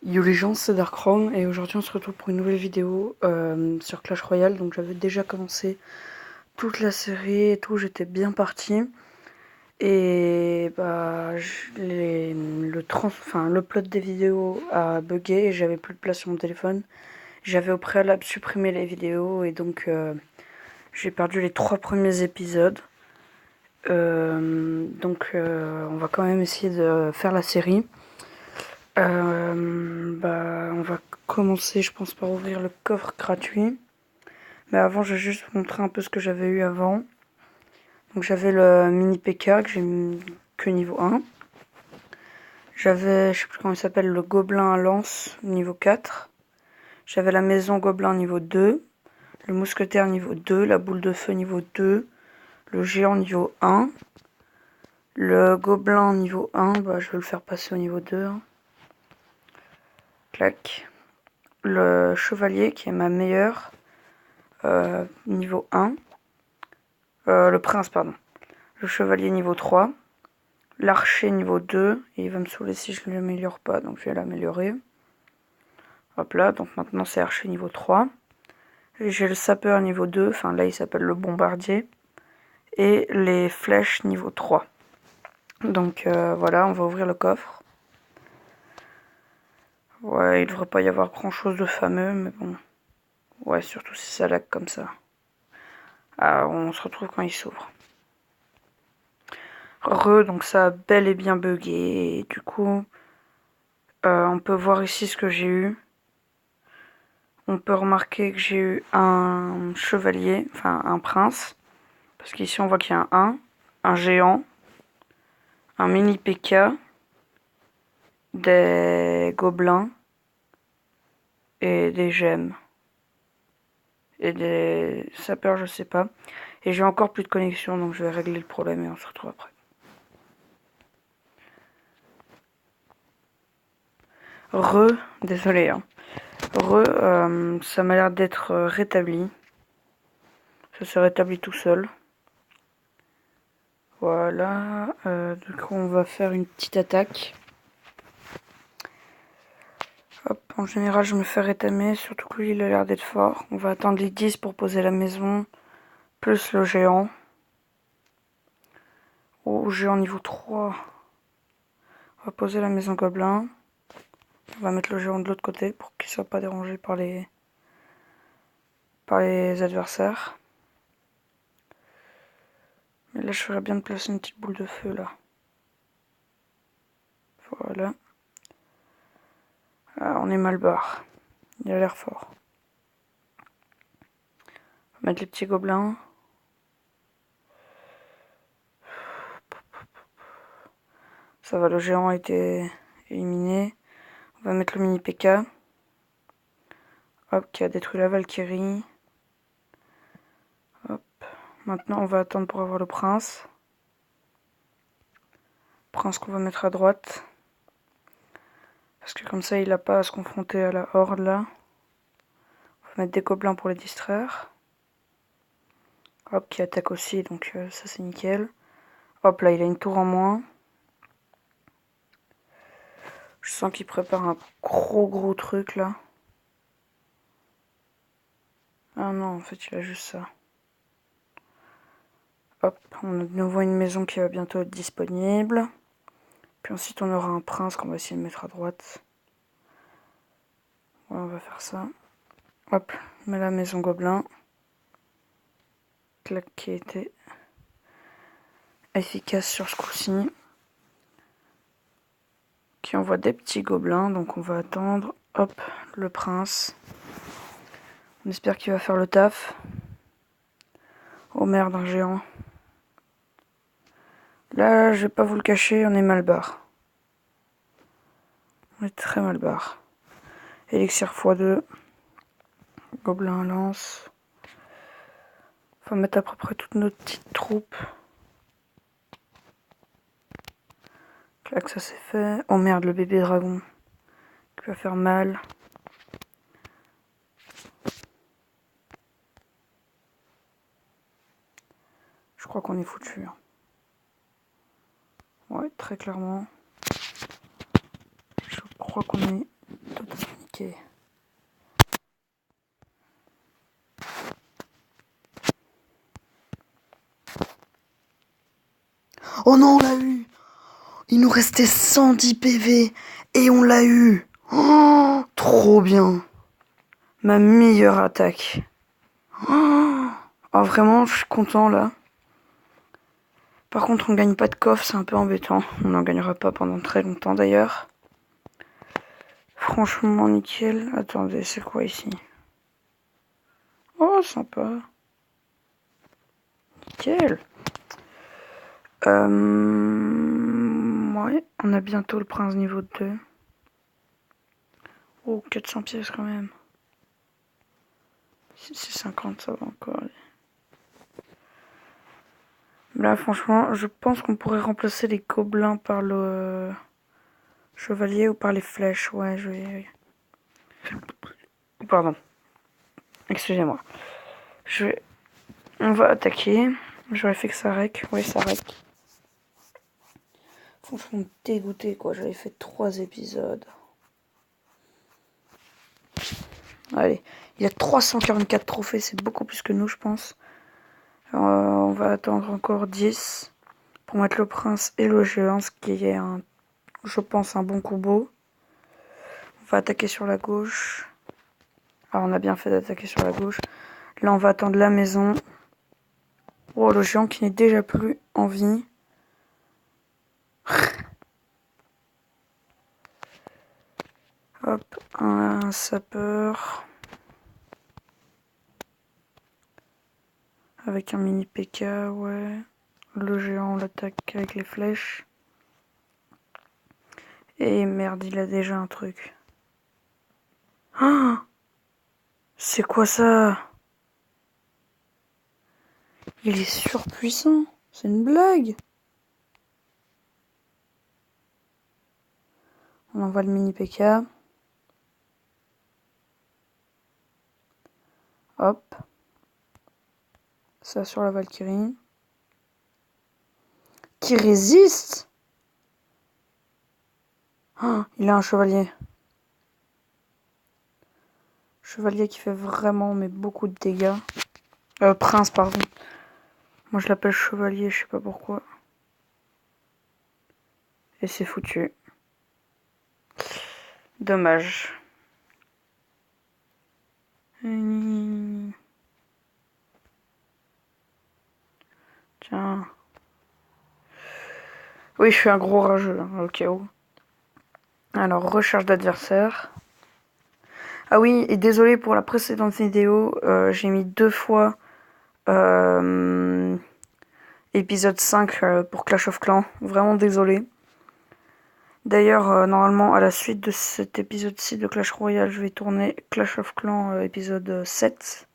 Yo les gens, c'est Darkchrome et aujourd'hui on se retrouve pour une nouvelle vidéo sur Clash Royale. Donc j'avais déjà commencé toute la série et tout, j'étais bien parti. Et bah le plot des vidéos a bugué et j'avais plus de place sur mon téléphone. J'avais au préalable supprimé les vidéos et donc j'ai perdu les 3 premiers épisodes. On va quand même essayer de faire la série. On va commencer, je pense, par ouvrir le coffre gratuit. Mais avant, je vais juste vous montrer un peu ce que j'avais eu avant. Donc j'avais le mini PK que j'ai mis que niveau 1. J'avais, je sais plus comment il s'appelle, le gobelin à lance niveau 4. J'avais la maison gobelin niveau 2. Le mousquetaire niveau 2. La boule de feu niveau 2. Le géant niveau 1. Le gobelin niveau 1, je vais le faire passer au niveau 2. Clac. Le chevalier qui est ma meilleure. Niveau 1. Le prince, pardon. Le chevalier niveau 3. L'archer niveau 2. Et il va me saouler si je ne l'améliore pas. Donc je vais l'améliorer. Hop là. Donc maintenant c'est archer niveau 3. J'ai le sapeur niveau 2. Enfin là il s'appelle le bombardier. Et les flèches niveau 3. Donc voilà, on va ouvrir le coffre. Ouais, il devrait pas y avoir grand chose de fameux. Mais bon. Ouais, surtout si ça lag comme ça. Alors, on se retrouve quand il s'ouvre. Donc ça a bel et bien bugué. Et du coup, on peut voir ici ce que j'ai eu. On peut remarquer que j'ai eu un chevalier, enfin un prince. Parce qu'ici on voit qu'il y a un géant, un mini PK, des gobelins et des gemmes. Et des sapeurs, je sais pas. Et j'ai encore plus de connexion, donc je vais régler le problème et on se retrouve après. Désolé, hein. Ça m'a l'air d'être rétabli. Ça s'est rétabli tout seul. Voilà. Du coup, on va faire une petite attaque. Hop, en général, je me fais rétamer, surtout que lui, il a l'air d'être fort. On va attendre les 10 pour poser la maison, plus le géant. Oh, géant niveau 3. On va poser la maison gobelin. On va mettre le géant de l'autre côté pour qu'il soit pas dérangé par les adversaires. Mais là, je ferais bien de placer une petite boule de feu, là. Voilà. Ah, on est mal barre. Il a l'air fort. On va mettre les petits gobelins. Ça va, le géant a été éliminé. On va mettre le mini PK. Hop, qui a détruit la Valkyrie. Hop. Maintenant, on va attendre pour avoir le prince. Prince qu'on va mettre à droite. Parce que comme ça, il n'a pas à se confronter à la horde, là. On va mettre des gobelins pour les distraire. Hop, qui attaque aussi, donc ça, c'est nickel. Hop, là, il a une tour en moins. Je sens qu'il prépare un gros truc, là. Ah non, en fait, il a juste ça. Hop, on a de nouveau une maison qui va bientôt être disponible. Puis ensuite, on aura un prince qu'on va essayer de mettre à droite. Ouais, on va faire ça. Hop, on met la maison gobelin. Clac, qui a été efficace sur ce coup-ci. Qui envoie des petits gobelins, donc on va attendre. Hop, le prince. On espère qu'il va faire le taf. Oh merde, un géant. Là, je vais pas vous le cacher, on est mal barre. On est très mal barre. Élixir x2. Gobelin à lance. Faut mettre à peu près toutes nos petites troupes. Clac, ça c'est fait. Oh merde, le bébé dragon. Qui va faire mal. Je crois qu'on est foutu. Ouais, très clairement. Je crois qu'on est Oh non, on l'a eu. Il nous restait 110 PV et on l'a eu. Oh, trop bien. Ma meilleure attaque. Oh, vraiment, je suis content là. Par contre, on gagne pas de coffre, c'est un peu embêtant. On n'en gagnera pas pendant très longtemps d'ailleurs. Franchement, nickel. Attendez, c'est quoi ici? Oh, sympa. Nickel. Ouais, on a bientôt le prince niveau 2. Oh, 400 pièces quand même. Si c'est 50, ça va encore. Là, franchement, je pense qu'on pourrait remplacer les gobelins par le chevalier ou par les flèches. Ouais, je vais... Pardon. Excusez-moi. Je vais... On va attaquer. J'aurais fait que ça rec. Oui, ça rec. Franchement, dégoûté, quoi. J'avais fait 3 épisodes. Allez. Il a 344 trophées. C'est beaucoup plus que nous, je pense. On va attendre encore 10 pour mettre le prince et le géant, ce qui est, je pense, un bon combo. On va attaquer sur la gauche. Alors, on a bien fait d'attaquer sur la gauche. Là, on va attendre la maison. Oh, le géant qui n'est déjà plus en vie. Hop, un sapeur. Avec un mini PK, ouais. Le géant, on l'attaque avec les flèches. Et merde, il a déjà un truc. Ah, c'est quoi ça? Il est surpuissant. C'est une blague. On envoie le mini PK. Hop. Ça sur la Valkyrie. Qui résiste? Ah, il a un chevalier. Chevalier qui fait vraiment mais beaucoup de dégâts. Prince, pardon. Moi je l'appelle chevalier, je sais pas pourquoi. Et c'est foutu. Dommage. Tiens. Oui, je suis un gros rageux, hein, au cas où. Alors, recherche d'adversaire. Ah oui, et désolé pour la précédente vidéo, j'ai mis 2 fois épisode 5 pour Clash of Clans. Vraiment désolé. D'ailleurs, normalement, à la suite de cet épisode-ci de Clash Royale, je vais tourner Clash of Clans épisode 7.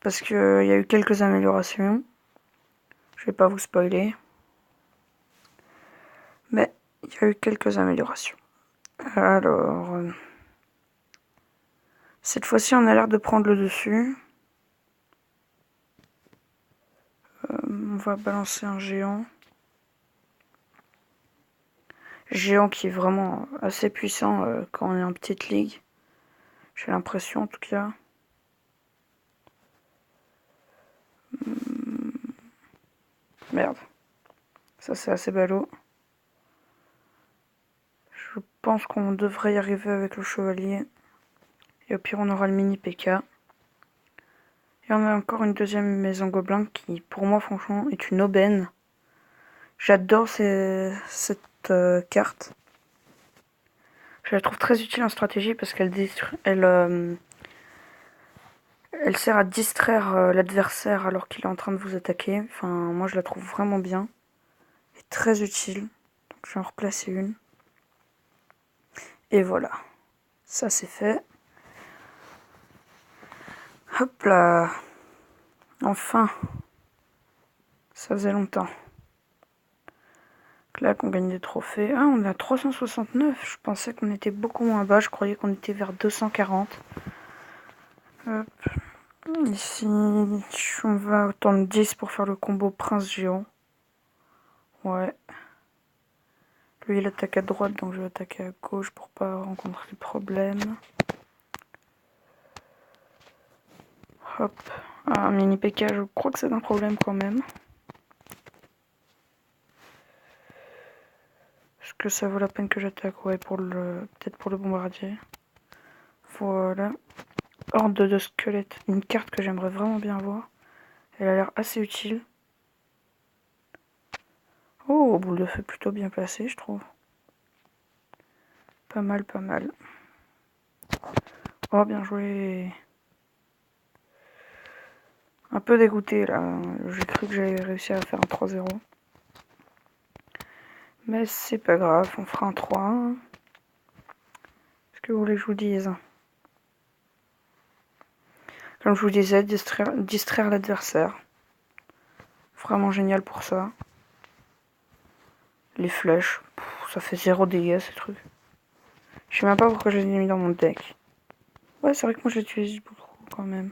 Parce qu'il y a eu quelques améliorations. Je vais pas vous spoiler. Mais il y a eu quelques améliorations. Alors... cette fois-ci, on a l'air de prendre le dessus. On va balancer un géant. Géant qui est vraiment assez puissant quand on est en petite ligue. J'ai l'impression en tout cas. Merde. Ça c'est assez ballot. Je pense qu'on devrait y arriver avec le chevalier. Et au pire on aura le mini PK. Et on a encore une deuxième maison gobelin qui pour moi franchement est une aubaine. J'adore cette carte. Je la trouve très utile en stratégie parce qu'elle elle sert à distraire l'adversaire alors qu'il est en train de vous attaquer. Enfin, moi je la trouve vraiment bien. Et très utile. Donc je vais en replacer une. Et voilà. Ça c'est fait. Hop là. Enfin. Ça faisait longtemps. Donc là qu'on gagne des trophées. Ah, on est à 369. Je pensais qu'on était beaucoup moins bas. Je croyais qu'on était vers 240. Hop. Ici, on va attendre 10 pour faire le combo prince géant. Ouais. Lui, il attaque à droite, donc je vais attaquer à gauche pour pas rencontrer de problème. Hop. Un mini PK, je crois que c'est un problème quand même. que ça vaut la peine que j'attaque. Ouais, peut-être pour le bombardier. Voilà. Horde de squelettes. Une carte que j'aimerais vraiment bien voir. Elle a l'air assez utile. Oh, boule de feu plutôt bien placée, je trouve. Pas mal, pas mal. Oh, bien joué. Un peu dégoûté là. J'ai cru que j'allais réussir à faire un 3-0. Mais c'est pas grave, on fera un 3-1. Qu'est-ce que vous voulez que je vous dise? Comme je vous disais, distraire l'adversaire. Vraiment génial pour ça. Les flèches, ça fait 0 dégâts ces trucs. Je sais même pas pourquoi je les ai mis dans mon deck. Ouais, c'est vrai que moi je l'utilise beaucoup quand même.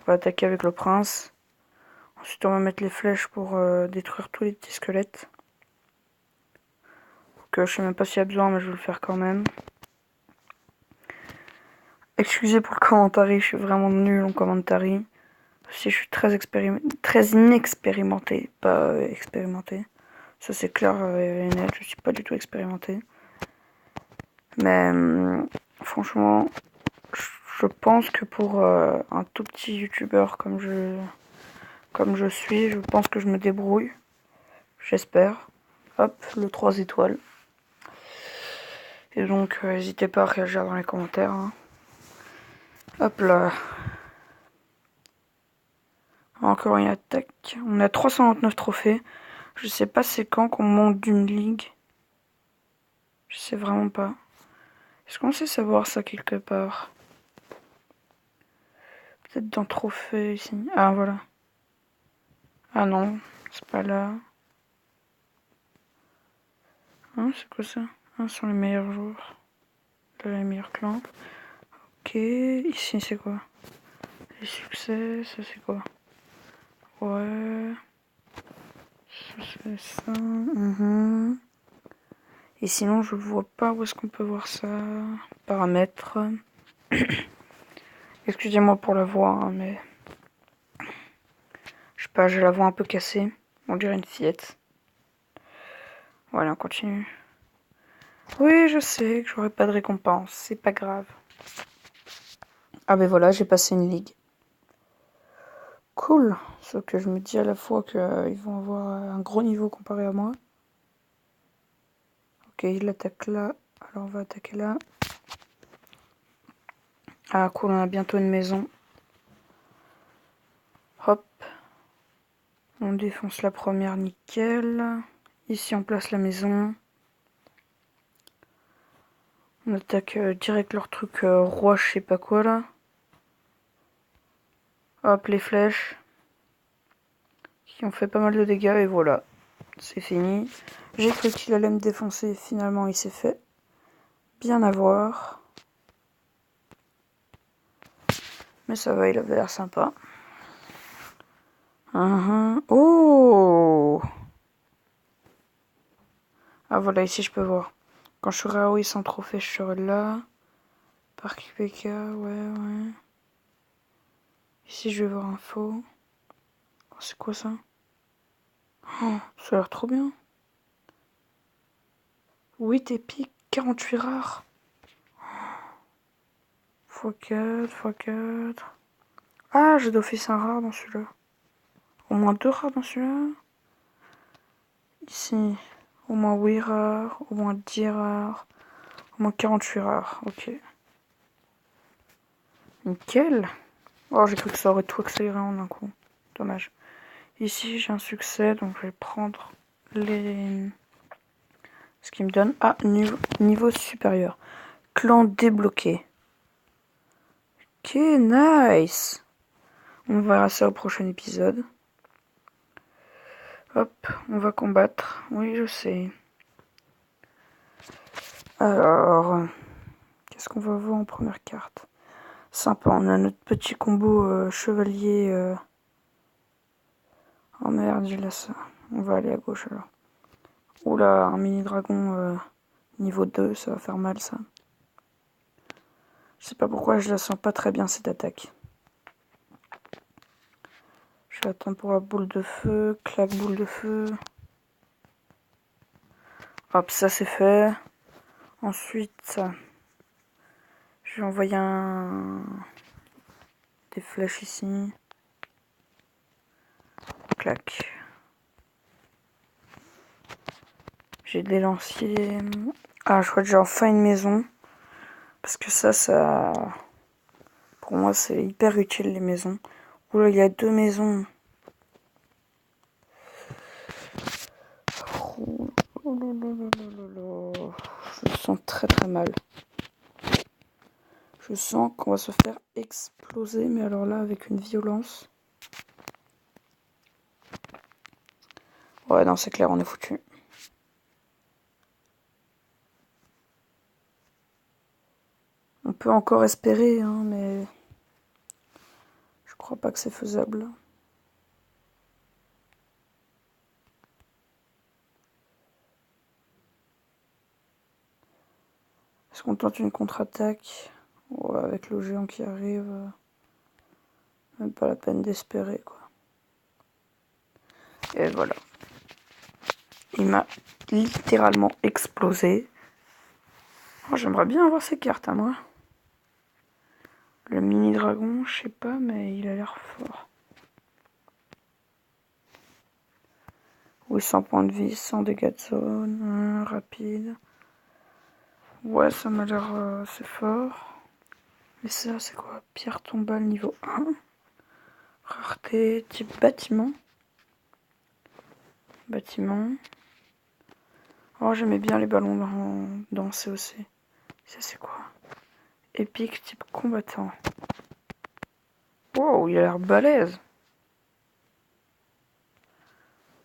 On va attaquer avec le prince. Ensuite on va mettre les flèches pour détruire tous les petits squelettes. Donc je sais même pas s'il y a besoin, mais je vais le faire quand même. Excusez pour le commentary, je suis vraiment nul en commentary. Si je suis très inexpérimenté, pas expérimenté. Ça c'est clair et net, je suis pas du tout expérimenté. Mais franchement, je pense que pour un tout petit youtubeur comme je suis, je pense que je me débrouille. J'espère. Hop, le 3 étoiles. Et donc, n'hésitez pas à réagir dans les commentaires. Hein. Hop là. Encore une attaque. On a 329 trophées. Je sais pas c'est quand qu'on monte d'une ligue. Je sais vraiment pas. Est-ce qu'on sait savoir ça quelque part? Peut-être dans trophée ici. Ah voilà. Ah non, c'est pas là. Hein, c'est quoi ça? Ah, ce sont les meilleurs jours. Les meilleurs clans. Ok, ici c'est quoi? Les succès, ça c'est quoi? Ouais. Ça c'est ça. Et sinon je vois pas où est-ce qu'on peut voir ça. Paramètres. Excusez-moi pour la voix, hein, mais... Je sais pas, j'ai la voix un peu cassée. On dirait une fillette. Voilà, on continue. Oui, je sais que j'aurai pas de récompense. C'est pas grave. Ah ben voilà, j'ai passé une ligue. Cool. Sauf que je me dis à la fois qu'ils vont avoir un gros niveau comparé à moi. Ok, il attaque là. Alors on va attaquer là. Ah cool, on a bientôt une maison. Hop. On défonce la première, nickel. Ici on place la maison. On attaque direct leur truc roi, je sais pas quoi là. Hop, les flèches. Qui ont fait pas mal de dégâts et voilà. C'est fini. J'ai cru qu'il allait me défoncer. Finalement, il s'est fait bien avoir. Mais ça va, il avait l'air sympa. Oh! Ah voilà, ici je peux voir. Quand je serai à oui sans trophée, je serai là. Parc PK, ouais. Ici je vais voir info. Oh, c'est quoi ça? Oh, ça a l'air trop bien. 8 épiques, 48 rares. x4, x4. Ah, j'ai d'office un rare dans celui-là. Au moins 2 rares dans celui-là. Ici, au moins 8 rares, au moins 10 rares, au moins 48 rares. Ok. Nickel. Oh, j'ai cru que ça aurait tout accéléré en un coup. Dommage. Ici, j'ai un succès, donc je vais prendre les... ce qui me donne... Ah, niveau supérieur. Clan débloqué. Ok, nice. On verra ça au prochain épisode. Hop, on va combattre. Oui, je sais. Alors, qu'est-ce qu'on va voir en première carte? Sympa, on a notre petit combo chevalier. Oh merde, j'ai là ça. On va aller à gauche alors. Oula, un mini dragon niveau 2, ça va faire mal ça. Je sais pas pourquoi je la sens pas très bien cette attaque. Je vais attendre pour la boule de feu. Clac, boule de feu. Hop, ça c'est fait. Ensuite, je vais envoyer des flèches ici. Clac. J'ai des lanciers. Ah, je crois que j'ai enfin une maison. Parce que ça... Pour moi, c'est hyper utile, les maisons. Oula, il y a 2 maisons. Je me sens très très mal. Je sens qu'on va se faire exploser, mais alors là, avec une violence. Ouais, non, c'est clair, on est foutu. On peut encore espérer, hein, mais je crois pas que c'est faisable. Est-ce qu'on tente une contre-attaque? Ouais, avec le géant qui arrive, même pas la peine d'espérer, quoi. Et voilà. Il m'a littéralement explosé. Oh, j'aimerais bien avoir ces cartes à moi. Le mini dragon, je sais pas, mais il a l'air fort. Oui, 100 points de vie, 100 dégâts de zone, rapide. Ouais, ça m'a l'air assez fort. Mais ça, c'est quoi? Pierre tombale niveau 1. Rareté type bâtiment. Bâtiment. Oh, j'aimais bien les ballons dans COC. Ça, c'est quoi? Épique type combattant. Wow, il a l'air balèze.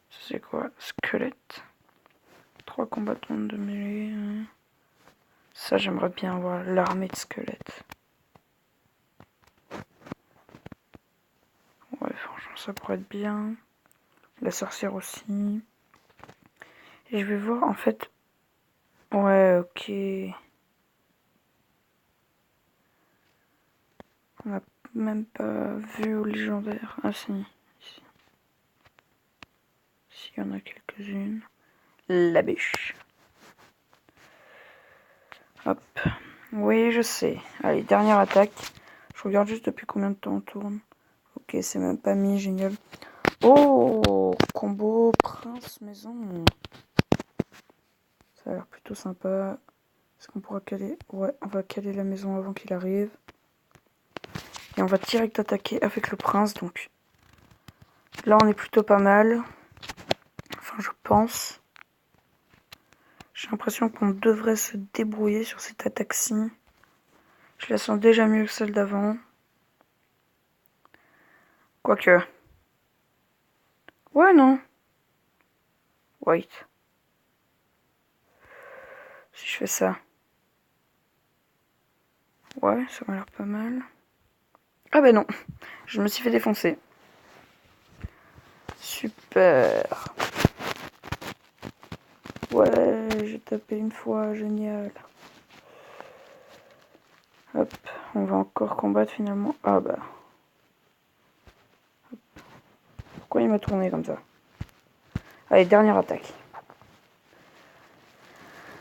Ça, c'est quoi? Squelette. 3 combattants de mêlée. Ça, j'aimerais bien avoir l'armée de squelettes. Ouais, franchement, ça pourrait être bien. La sorcière aussi. Et je vais voir, en fait... Ouais, ok. On n'a même pas vu au légendaire. Ah, si. Ici. S'il y en a quelques-unes. La bûche. Hop. Oui, je sais. Allez, dernière attaque. Je regarde juste depuis combien de temps on tourne. Ok, c'est même pas mis, génial. Oh, combo prince maison. Ça a l'air plutôt sympa. Est-ce qu'on pourra caler? Ouais, on va caler la maison avant qu'il arrive. Et on va direct attaquer avec le prince, donc là on est plutôt pas mal. Enfin, je pense. J'ai l'impression qu'on devrait se débrouiller sur cette attaque-ci. Je la sens déjà mieux que celle d'avant. Quoique. Ouais, non. Wait. Si je fais ça. Ouais, ça m'a l'air pas mal. Ah bah non. Je me suis fait défoncer. Super. Ouais, j'ai tapé une fois. Génial. Hop. On va encore combattre finalement. Ah bah. Pourquoi il m'a tourné comme ça? Allez, dernière attaque.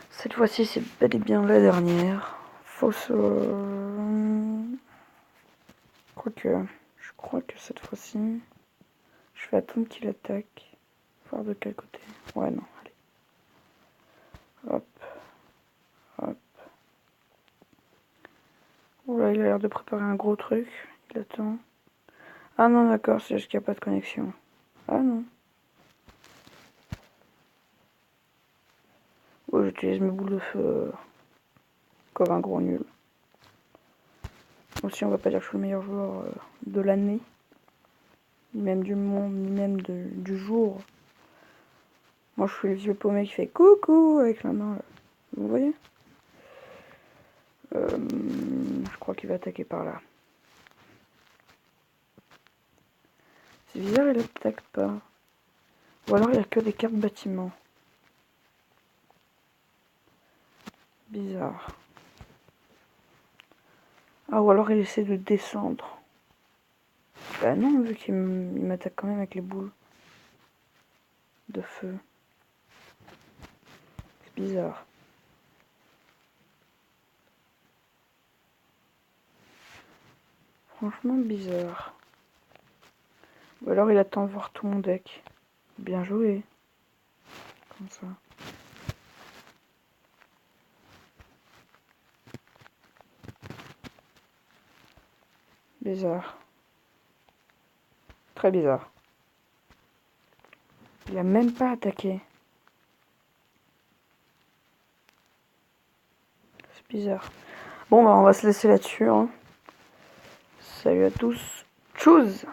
Cette fois-ci, c'est bel et bien la dernière. Fausse... Quoique, je crois que cette fois-ci, je vais attendre qu'il attaque. Voir de quel côté. Ouais, non, allez. Hop. Hop. Oula, il a l'air de préparer un gros truc. Il attend. Ah non, d'accord, c'est juste qu'il n'y a pas de connexion. Ah non. Ouais, j'utilise mes boules de feu comme un gros nul. Aussi, on va pas dire que je suis le meilleur joueur de l'année, ni même du monde, ni même du jour. Moi, je suis le vieux paumé qui fait coucou avec la main. Là. Vous voyez? Je crois qu'il va attaquer par là. C'est bizarre, il attaque pas. Ou alors, il n'y a que des cartes bâtiments. Bizarre. Ah, ou alors il essaie de descendre. Bah non, vu qu'il m'attaque quand même avec les boules de feu. bizarre. Franchement bizarre. Ou alors il attend de voir tout mon deck. Bien joué. Comme ça. Bizarre. Très bizarre. Il a même pas attaqué. C'est bizarre. Bon bah on va se laisser là-dessus. Hein. Salut à tous. Tchuss.